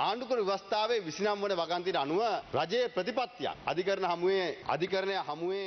ආණ්ඩුක්‍රම ව්‍යවස්ථාවේ 29 වන වගන්තියට අනුව රජයේ ප්‍රතිපත්තියක් අධිකරණය හමුවේ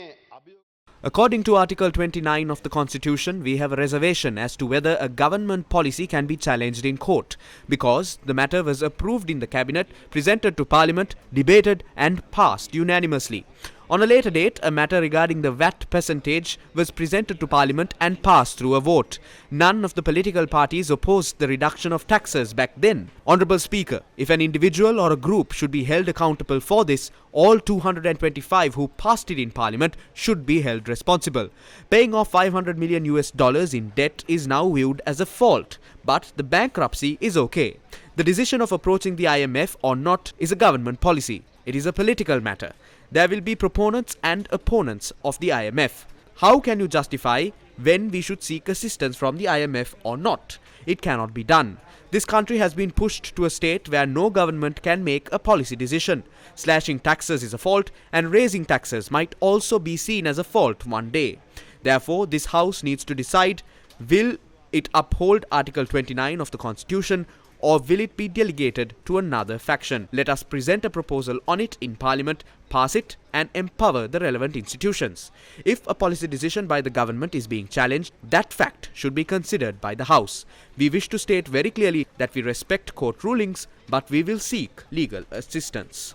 According to Article 29 of the Constitution, we have a reservation as to whether a government policy can be challenged in court, because the matter was approved in the Cabinet, presented to Parliament, debated and passed unanimously. On a later date, a matter regarding the VAT percentage was presented to Parliament and passed through a vote. None of the political parties opposed the reduction of taxes back then. Honourable Speaker, if an individual or a group should be held accountable for this, all 225 who passed it in Parliament should be held responsible. Paying off $500 million in debt is now viewed as a fault, but the bankruptcy is okay. The decision of approaching the IMF or not is a government policy. It is a political matter. There will be proponents and opponents of the IMF. How can you justify when we should seek assistance from the IMF or not? It cannot be done. This country has been pushed to a state where no government can make a policy decision. Slashing taxes is a fault, and raising taxes might also be seen as a fault one day. Therefore, this House needs to decide, will it uphold Article 29 of the Constitution, or will it be delegated to another faction? Let us present a proposal on it in Parliament, pass it and empower the relevant institutions. If a policy decision by the government is being challenged, that fact should be considered by the House. We wish to state very clearly that we respect court rulings, but we will seek legal assistance.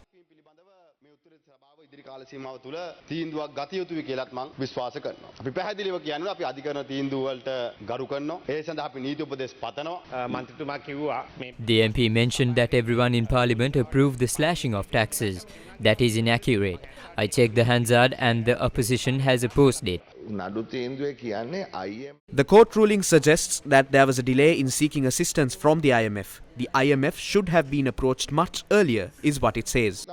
කාල සීමාව තුළ තීන්දුවක් ගත යුතුයි කියලාත් මම විශ්වාස කරනවා. අපි පැහැදිලිව කියනවා අපි අධිකරණ තීන්දුව වලට ගරු කරනවා. ඒ සඳහා අපි නීති උපදෙස් පතනවා. මන්ත්‍රීතුමා කිව්වා The MP mentioned that everyone in Parliament approved the slashing of taxes. That is inaccurate. I checked the Hansard and the opposition has opposed it. The court ruling suggests that there was a delay in seeking assistance from the IMF. The IMF should have been approached much earlier, is what it says.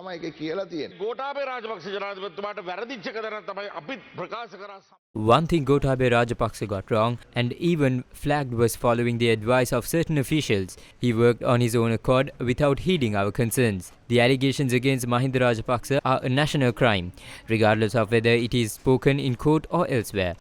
One thing Gotabaya Rajapaksa got wrong and even flagged was following the advice of certain officials. He worked on his own accord without heeding our concerns. The allegations against Mahinda Rajapaksa are a national crime, regardless of whether it is spoken in court or elsewhere.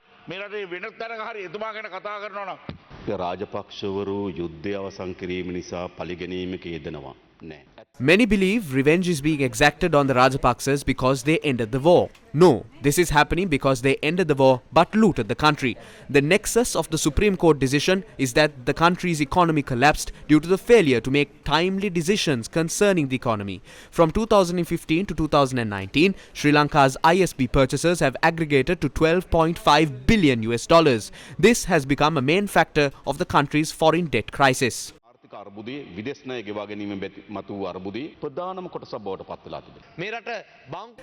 Many believe revenge is being exacted on the Rajapaksas because they ended the war. No, this is happening because they ended the war but looted the country. The nexus of the Supreme Court decision is that the country's economy collapsed due to the failure to make timely decisions concerning the economy. From 2015 to 2019, Sri Lanka's ISP purchases have aggregated to $12.5 billion. This has become a main factor of the country's foreign debt crisis.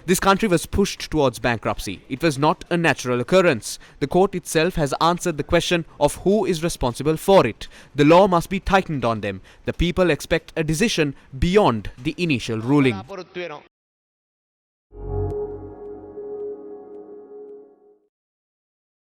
This country was pushed towards bankruptcy. It was not a natural occurrence. The court itself has answered the question of who is responsible for it. The law must be tightened on them. The people expect a decision beyond the initial ruling.